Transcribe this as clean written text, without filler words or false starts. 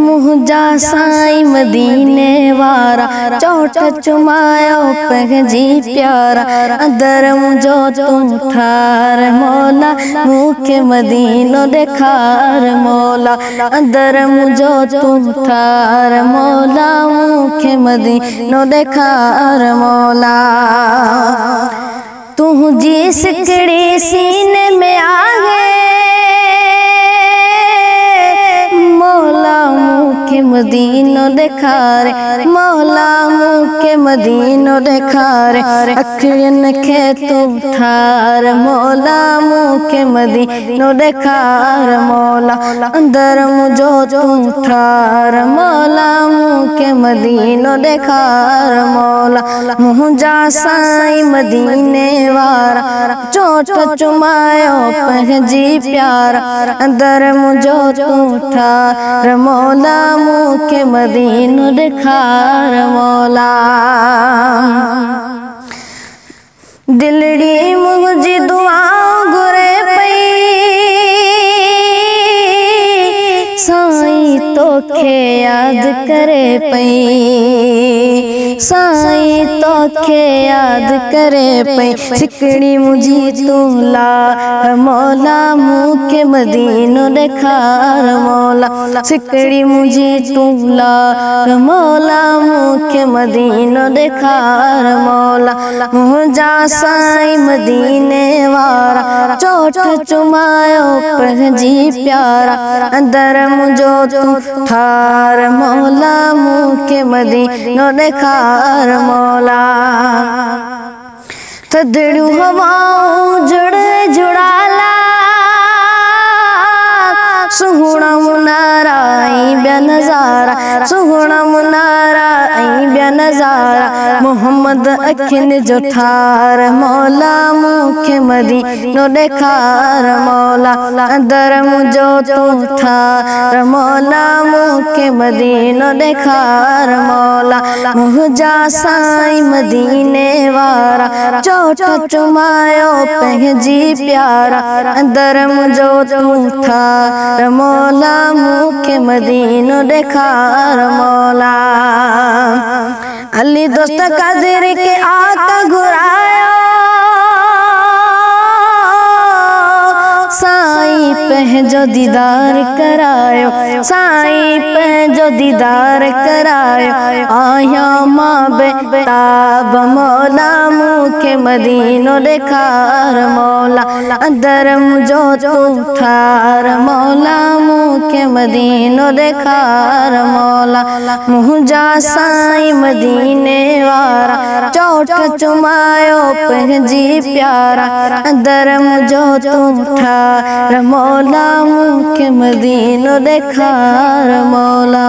मुझा साईं मदीने वारा चोट चुमायो पंहिंजी प्यारा अंदर मुझो तू ठार मौला मूंखे मदीनो ॾेखार मौला अंदर मुझो तू ठार मौला मूंखे मदीनो ॾेखार मौला तुझी सिकड़ी सीने में आहे मदीनो ॾेखारे मौला मूंखे मदीनो ॾेखारे अखियुनि खे तू ठार मौला मूंखे मदीनो ॾेखार मौला अंदर मुझो तू ठार मौला मूंखे मदीनो ॾेखार मौला मुंहिंजा साईं मदीने वारा चोट चुमायो पंहिंजी प्यारा अंदर मुझो तू ठार मौला मूंखे मदीनो ॾेखार मौला दिलड़ी मुंहिंजी दुआ घुरे पई साईं तोखे यादि करे पई साईं तोखे यादि करे पई सिकड़ी मुंहिंजी तू ला मौला मूंखे मदीनो ॾेखार मौला सिकड़ी मुंहिंजी तू ला मौला मूंखे मदीनो ॾेखार मौला मुंहिंजा साईं मदीने वारा चोट चुमायो पंहिंजी प्यारा अंदर मुझो तू ठार मौला मूंखे मदीनो ॾेखार मौला थधड़ियूं हवाऊं जुड़ जुड़ाला सुहिणा मुनारा ऐं ॿिया नज़ारा सुहिणा मुनारा ऐं ॿिया नज़ारा मोहम्मद अखियुनि जो ठार मौला मूंखे मदीनो ॾेखार मौला अंदर मुझो तू ठार मौला मूंखे मदीनो ॾेखार मौला मुंहिंजा साईं मदीने वारा चोट चुमायो पंहिंजी प्यारा अंदर मुझो तू ठार मौला मूंखे मदीनो ॾेखार मौला अली दोस्त कादिर के आका घुरायो साईं पंहिंजो दीदार करायो साईं पंहिंजो दीदार करायो आया मां बेताब मौला मूंखे मदीनो ॾेखार मौला अंदर मुझो तू ठार मौला मूंखे मदीनो ॾेखार मौला मुंहिंजा साईं मदीने वारा चोट चुमायो पंहिंजी प्यारा अंदर मुझो तू ठार मौला मूंखे मदीनो ॾेखार मौला।